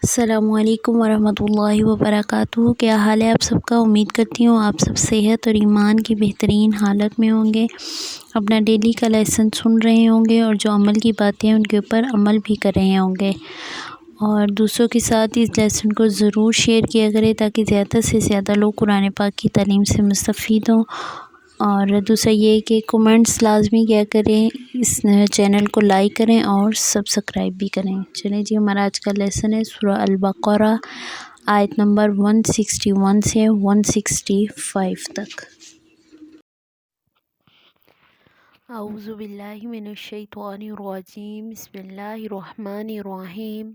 السلام علیکم ورحمۃ اللہ وبرکاتہ۔ کیا حال ہے آپ سب کا؟ امید کرتی ہوں آپ سب صحت اور ایمان کی بہترین حالت میں ہوں گے، اپنا ڈیلی کا لیسن سن رہے ہوں گے اور جو عمل کی باتیں ہیں ان کے اوپر عمل بھی کر رہے ہوں گے، اور دوسروں کے ساتھ اس لیسن کو ضرور شیئر کیا کریں تاکہ زیادہ سے زیادہ لوگ قرآن پاک کی تعلیم سے مستفید ہوں۔ اور دوسرا یہ کہ کومنٹس لازمی کیا کریں، اس چینل کو لائک کریں اور سبسکرائب بھی کریں۔ چلیں جی، ہمارا آج کا لیسن ہے سورہ البقرہ، آیت نمبر 161 سے 165 تک۔ اعوذ باللہ من الشیطان الرجیم، بسم اللہ الرحمن الرحیم۔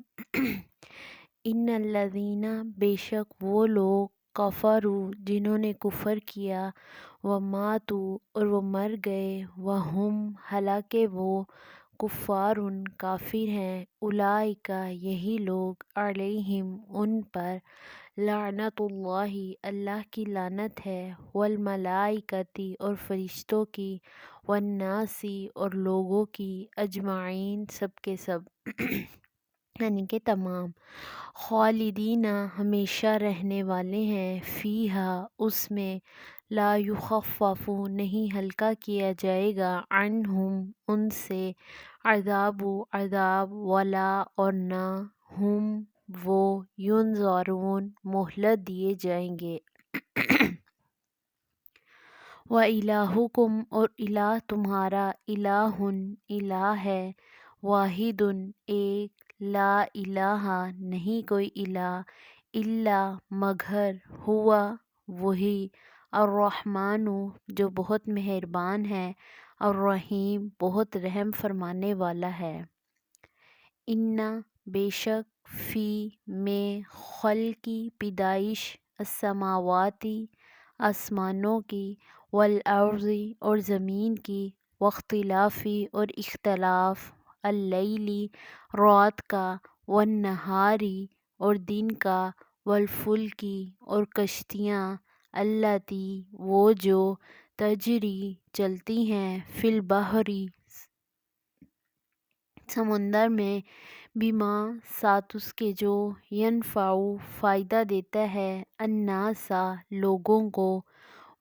ان الذین، بے شک وہ لوگ، کفروا، جنہوں نے کفر کیا، وماتوا، اور وہ مر گئے، وہم، حالانکہ وہ، کفار، کافر ہیں، اولئک، یہی لوگ، علیہم، ان پر، لعنت اللہ، اللہ کی لعنت ہے، والملائکۃ، اور فرشتوں کی، والناس، اور لوگوں کی، اجمعین، سب کے سب، یعنی کہ تمام، خالدین، ہمیشہ رہنے والے ہیں، فیہا، اس میں، لا یخفف، نہیں ہلکا کیا جائے گا، عنہم، ان سے، عذاب، عذاب، ولا، اور نہ، ہم، وہ، ینظرون، مہلت دیے جائیں گے۔ وَإِلَٰهُکُمْ، اور الہ تمہارا، الہ، الہ ہے، واحد، ایک، لا الہ، نہیں کوئی الہ، الا، مگر، ہوا، وہی، الرحمن، جو بہت مہربان ہے، الرحیم، بہت رحم فرمانے والا ہے۔ ان، بے شک، فی، میں، خلقی، پیدائش، السماواتی، آسمانوں کی، والارض، اور زمین کی، واختلافی، اور اختلاف، اللیلی، رات کا، والنہاری، اور دن کا، والفلکی، اور کشتیاں، اللاتی، وہ جو، تجری، چلتی ہیں، فی البحر، سمندر میں، بما، ساتھ اس کے جو، ینفع، فائدہ دیتا ہے، الناس، لوگوں کو،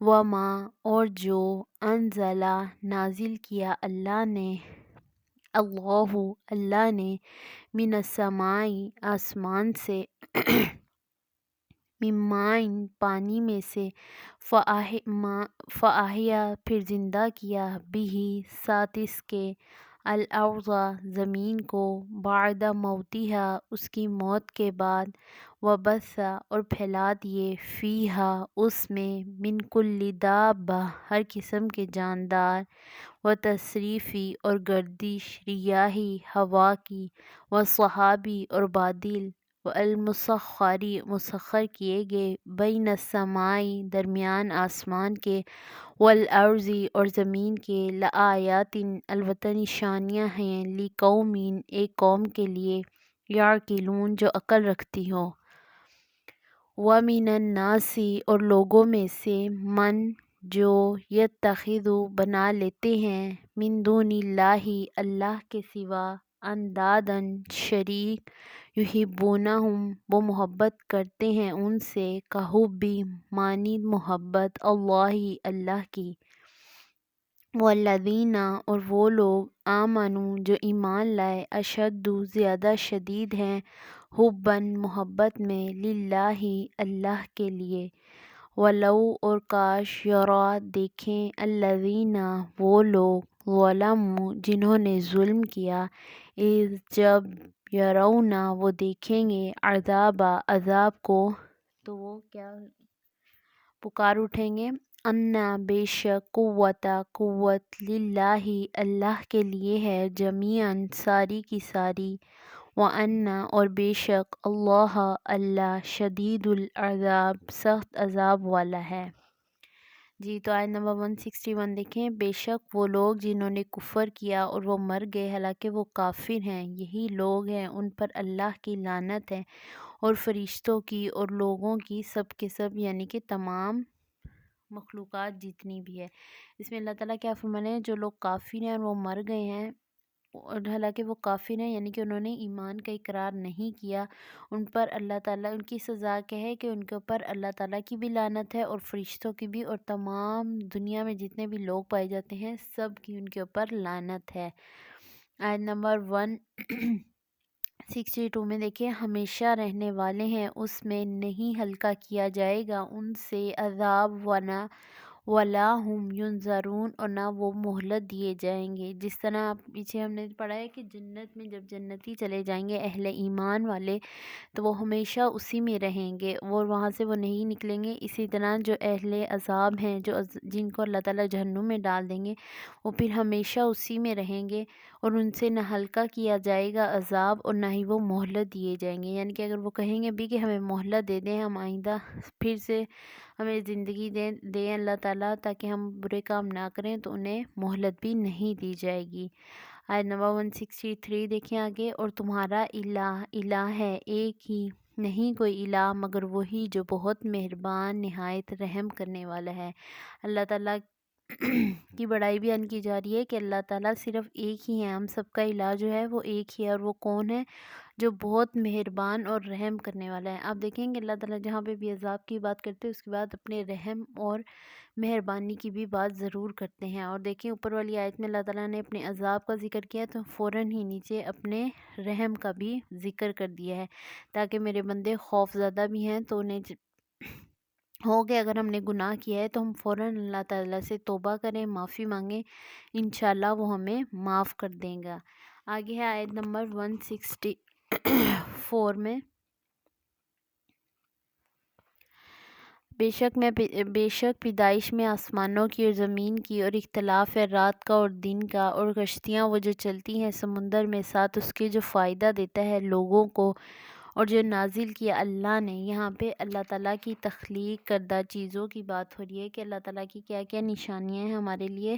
وما، اور جو، انزل، نازل کیا اللہ نے، اللہ نے، من السماء، آسمان سے، من ماء، پانی میں سے، فاحیا، پھر زندہ کیا، بہ، ساتھ اس کے، الارض، زمین کو، بعد موتہا، اس کی موت کے بعد، وبث، اور پھیلا دیے، فیہا، اس میں، من کل دابہ، ہر قسم کے جاندار، وتصریفی، اور گردش، ریاحی، ہوا کی، وصحابی، اور بادل، والمسخری، مسخر کیے گئے، بین السماء، درمیان آسمان کے، والارض، اور زمین کے، لآیات، البتہ نشانیاں ہیں، لقوم، ایک قوم کے لیے، یعقلون، جو عقل رکھتی ہو۔ ومن الناس، اور لوگوں میں سے، من، جو، یتخذ، بنا لیتے ہیں، من دون اللہ، اللہ کے سوا، اندادا، شریک، یحبونہم، وہ محبت کرتے ہیں ان سے، کحب، مانند محبت، اللہ، اللہ کی، والذین، اور وہ لوگ، آمنوا، جو ایمان لائے، اشد، زیادہ شدید ہیں، حباً، محبت میں، للہ، اللہ کے لیے، ولو، اور کاش، یری، دیکھیں، الذین، وہ لوگ، ظلموا، جنہوں نے ظلم کیا، اذ، جب، یرون، وہ دیکھیں گے، عذاب کو، تو وہ کیا پکار اٹھیں گے، انا، بے شک، قوت، للہ، اللہ کے لیے ہے، جمیعاً، ساری کی ساری، وَأَنَّ، اور بے شک، اللہ، اللہ، شدید العذاب، سخت عذاب والا ہے۔ جی تو آیت نمبر 161 دیکھیں، بے شک وہ لوگ جنہوں نے کفر کیا اور وہ مر گئے حالانکہ وہ کافر ہیں، یہی لوگ ہیں ان پر اللہ کی لعنت ہے، اور فرشتوں کی، اور لوگوں کی، سب کے سب، یعنی کہ تمام مخلوقات جتنی بھی ہے۔ اس میں اللہ تعالیٰ کیا فرمانے ہیں، جو لوگ کافر ہیں اور وہ مر گئے ہیں اور حالانکہ وہ کافر ہیں، یعنی کہ انہوں نے ایمان کا اقرار نہیں کیا، ان پر اللہ تعالیٰ ان کی سزا کیا ہے کہ ان کے اوپر اللہ تعالیٰ کی بھی لعنت ہے اور فرشتوں کی بھی، اور تمام دنیا میں جتنے بھی لوگ پائے جاتے ہیں سب کی ان کے اوپر لعنت ہے۔ آیت نمبر 162 میں دیکھیں، ہمیشہ رہنے والے ہیں اس میں، نہیں ہلکا کیا جائے گا ان سے عذاب ولا ہم ینظرون، اور نہ وہ مہلت دیے جائیں گے۔ جس طرح پیچھے ہم نے پڑھا ہے کہ جنت میں جب جنتی چلے جائیں گے اہل ایمان والے تو وہ ہمیشہ اسی میں رہیں گے، وہ وہاں سے وہ نہیں نکلیں گے۔ اسی طرح جو اہل عذاب ہیں، جن کو اللہ تعالیٰ جہنم میں ڈال دیں گے، وہ پھر ہمیشہ اسی میں رہیں گے، اور ان سے نہ ہلکا کیا جائے گا عذاب اور نہ ہی وہ مہلت دیے جائیں گے۔ یعنی کہ اگر وہ کہیں گے بھی کہ ہمیں مہلت دے دیں، ہم آئندہ پھر سے ہمیں زندگی دیں اللہ تعالیٰ تاکہ ہم برے کام نہ کریں، تو انہیں مہلت بھی نہیں دی جائے گی۔ آیت نمبر 163 دیکھیں آگے، اور تمہارا الہ ہے ایک ہی، نہیں کوئی الہ مگر وہی جو بہت مہربان نہایت رحم کرنے والا ہے۔ اللہ تعالیٰ کی بڑائی بیان کی جا رہی ہے کہ اللہ تعالیٰ صرف ایک ہی ہے، ہم سب کا الہ جو ہے وہ ایک ہی ہے، اور وہ کون ہے؟ جو بہت مہربان اور رحم کرنے والا ہے۔ آپ دیکھیں گے اللہ تعالیٰ جہاں پہ بھی عذاب کی بات کرتے ہیں اس کے بعد اپنے رحم اور مہربانی کی بھی بات ضرور کرتے ہیں۔ اور دیکھیں اوپر والی آیت میں اللہ تعالیٰ نے اپنے عذاب کا ذکر کیا تو فوراً ہی نیچے اپنے رحم کا بھی ذکر کر دیا ہے، تاکہ میرے بندے خوف زدہ بھی ہیں تو انہیں ہو کہ اگر ہم نے گناہ کیا ہے تو ہم فوراً اللہ تعالیٰ سے توبہ کریں، معافی مانگیں، انشاءاللہ وہ ہمیں معاف کر دیں گا۔ آگے ہے آیت نمبر 164 میں، بے شک پیدائش میں آسمانوں کی اور زمین کی اور اختلاف ہے رات کا اور دن کا، اور کشتیاں وہ جو چلتی ہیں سمندر میں ساتھ اس کے جو فائدہ دیتا ہے لوگوں کو، اور جو نازل کیا اللہ نے۔ یہاں پہ اللہ تعالیٰ کی تخلیق کردہ چیزوں کی بات ہو رہی ہے کہ اللہ تعالیٰ کی کیا کیا نشانیاں ہیں ہمارے لیے۔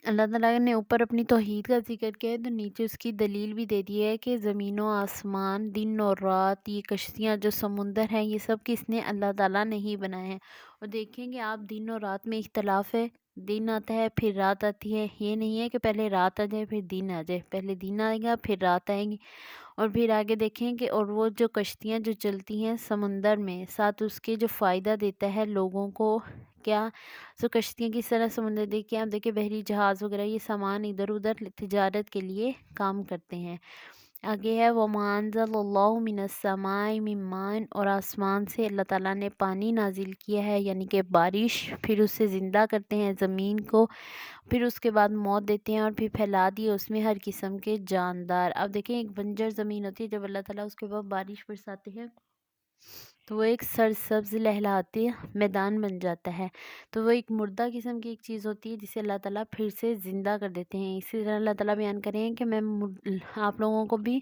اللہ تعالیٰ نے اوپر اپنی توحید کا ذکر کیا ہے تو نیچے اس کی دلیل بھی دے دی ہے کہ زمین و آسمان، دن اور رات، یہ کشتیاں، جو سمندر ہیں، یہ سب کس نے؟ اللہ تعالیٰ نے ہی بنائے ہیں۔ اور دیکھیں گے آپ دن اور رات میں اختلاف ہے، دن آتا ہے پھر رات آتی ہے، یہ نہیں ہے کہ پہلے رات آ جائے پھر دن آ جائے، پہلے دن آئے گا پھر رات آئے گی۔ اور پھر آگے دیکھیں کہ اور وہ جو کشتیاں جو چلتی ہیں سمندر میں ساتھ اس کے جو فائدہ دیتا ہے لوگوں کو، کیا سو کشتیاں کس طرح سمندر دیکھیں آپ دیکھیں بحری جہاز وغیرہ یہ سامان ادھر ادھر تجارت کے لیے کام کرتے ہیں۔ آگے ہے وَمَا أَنزَلَ اللَّهُ مِنَ السَّمَاءِ مِن مَّاءٍ، اور آسمان سے اللہ تعالیٰ نے پانی نازل کیا ہے یعنی کہ بارش، پھر اس سے زندہ کرتے ہیں زمین کو، پھر اس کے بعد موت دیتے ہیں، اور پھر پھیلا دیے اس میں ہر قسم کے جاندار۔ اب دیکھیں ایک بنجر زمین ہوتی ہے، جب اللہ تعالیٰ اس کے بعد بارش برساتے ہیں تو وہ ایک سرسبز لہلاتی میدان بن جاتا ہے، تو وہ ایک مردہ قسم کی ایک چیز ہوتی ہے جسے اللہ تعالیٰ پھر سے زندہ کر دیتے ہیں۔ اسی طرح اللہ تعالیٰ بیان کریں ہیں کہ میں آپ لوگوں کو بھی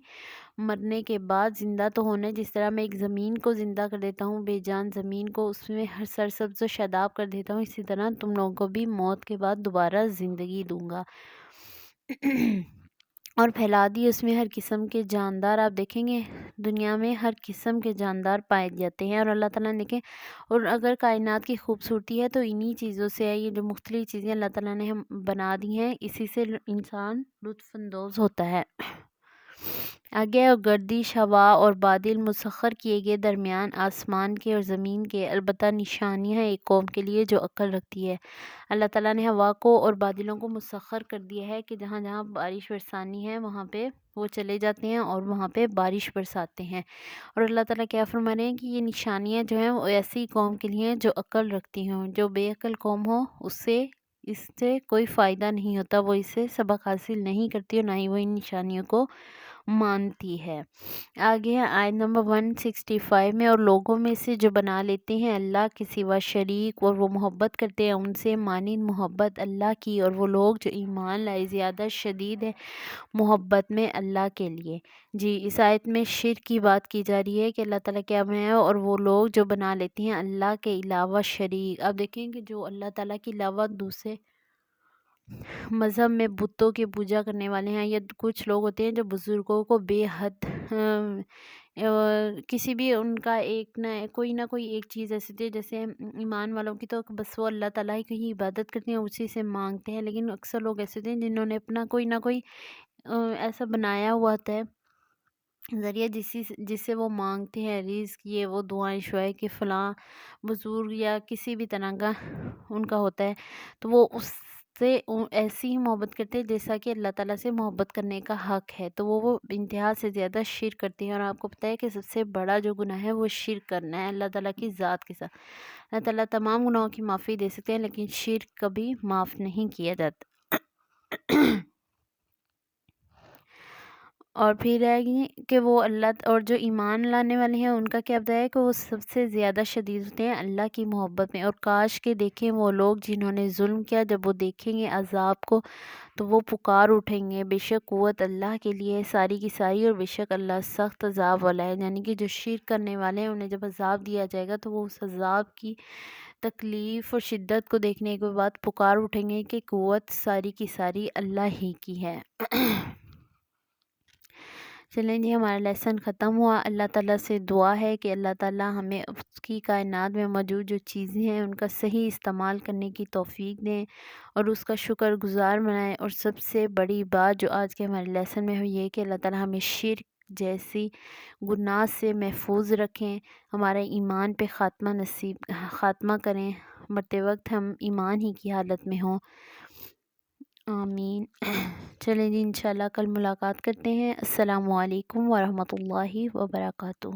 مرنے کے بعد زندہ تو ہونا ہے، جس طرح میں ایک زمین کو زندہ کر دیتا ہوں، بے جان زمین کو اس میں ہر سرسبز و شاداب کر دیتا ہوں، اسی طرح تم لوگوں کو بھی موت کے بعد دوبارہ زندگی دوں گا اور پھیلا دی اس میں ہر قسم کے جاندار۔ آپ دیکھیں گے دنیا میں ہر قسم کے جاندار پائے جاتے ہیں، اور اللہ تعالیٰ نے دیکھیں، اور اگر کائنات کی خوبصورتی ہے تو انہی چیزوں سے ہے، یہ جو مختلف چیزیں اللہ تعالیٰ نے ہم بنا دی ہیں اسی سے انسان لطف اندوز ہوتا ہے۔ آگے اور گردش ہوا اور بادل مسخر کیے گئے درمیان آسمان کے اور زمین کے، البتہ نشانیاں ہیں ایک قوم کے لیے جو عقل رکھتی ہے۔ اللہ تعالیٰ نے ہوا کو اور بادلوں کو مسخر کر دیا ہے کہ جہاں جہاں بارش برسانی ہے وہاں پہ وہ چلے جاتے ہیں اور وہاں پہ بارش برساتے ہیں۔ اور اللہ تعالیٰ کیا فرما رہے ہیں کہ یہ نشانیاں جو ہیں وہ ایسی قوم کے لیے ہیں جو عقل رکھتی ہوں، جو بے عقل قوم ہو اس سے کوئی فائدہ نہیں ہوتا، وہ اس سے سبق حاصل نہیں کرتی اور نہ ہی وہ ان نشانیوں کو مانتی ہے۔ آگے ہے آیت نمبر 165 میں، اور لوگوں میں سے جو بنا لیتے ہیں اللہ کے سوا شریک اور وہ محبت کرتے ہیں ان سے مانند محبت اللہ کی، اور وہ لوگ جو ایمان لائے زیادہ شدید ہے محبت میں اللہ کے لیے۔ جی اس آیت میں شرک کی بات کی جا رہی ہے کہ اللہ تعالیٰ کیا ہے، اور وہ لوگ جو بنا لیتے ہیں اللہ کے علاوہ شریک۔ اب دیکھیں کہ جو اللہ تعالیٰ کے علاوہ دوسرے مذہب میں بتوں کی پوجا کرنے والے ہیں، یا کچھ لوگ ہوتے ہیں جو بزرگوں کو بے حد کسی بھی ان کا ایک نہ کوئی ایک چیز ایسی تھی، جیسے ایمان والوں کی تو بس وہ اللہ تعالیٰ ہی کی عبادت کرتے ہیں، اسی سے مانگتے ہیں، لیکن اکثر لوگ ایسے تھے جنہوں نے اپنا کوئی نہ کوئی ایسا بنایا ہوا تھا ذریعہ جس سے وہ مانگتے ہیں رزق، یہ وہ دعائیں شعائیں کہ فلاں بزرگ یا کسی بھی طرح کا ان کا ہوتا ہے، تو وہ اس سے ایسی ہی محبت کرتے ہیں جیسا کہ اللہ تعالیٰ سے محبت کرنے کا حق ہے، تو وہ انتہا سے زیادہ شرک کرتے ہیں۔ اور آپ کو پتہ ہے کہ سب سے بڑا جو گناہ ہے وہ شرک کرنا ہے اللہ تعالیٰ کی ذات کے ساتھ۔ اللہ تعالیٰ تمام گناہوں کی معافی دے سکتے ہیں، لیکن شرک کبھی معاف نہیں کیا جاتا۔ اور پھر ہے کہ وہ اللہ اور جو ایمان لانے والے ہیں ان کا کیا بتایا ہے کہ وہ سب سے زیادہ شدید ہوتے ہیں اللہ کی محبت میں۔ اور کاش کے دیکھیں وہ لوگ جنہوں نے ظلم کیا، جب وہ دیکھیں گے عذاب کو تو وہ پکار اٹھیں گے، بے شک قوت اللہ کے لیے ہے ساری کی ساری، اور بے شک اللہ سخت عذاب والا ہے۔ یعنی کہ جو شرک کرنے والے ہیں انہیں جب عذاب دیا جائے گا تو وہ اس عذاب کی تکلیف اور شدت کو دیکھنے کے بعد پکار اٹھیں گے کہ قوت ساری کی ساری اللہ ہی کی ہے۔ چلیں جی، ہمارا لیسن ختم ہوا۔ اللہ تعالیٰ سے دعا ہے کہ اللہ تعالیٰ ہمیں اس کی کائنات میں موجود جو چیزیں ہیں ان کا صحیح استعمال کرنے کی توفیق دیں اور اس کا شکر گزار بنائیں۔ اور سب سے بڑی بات جو آج کے ہمارے لیسن میں ہوئی ہے کہ اللہ تعالیٰ ہمیں شرک جیسی گناہ سے محفوظ رکھیں، ہمارے ایمان پہ خاتمہ کریں، مرتے وقت ہم ایمان ہی کی حالت میں ہوں۔ آمین۔ چلیں جی، انشاءاللہ کل ملاقات کرتے ہیں۔ السلام علیکم ورحمۃ اللہ وبرکاتہ۔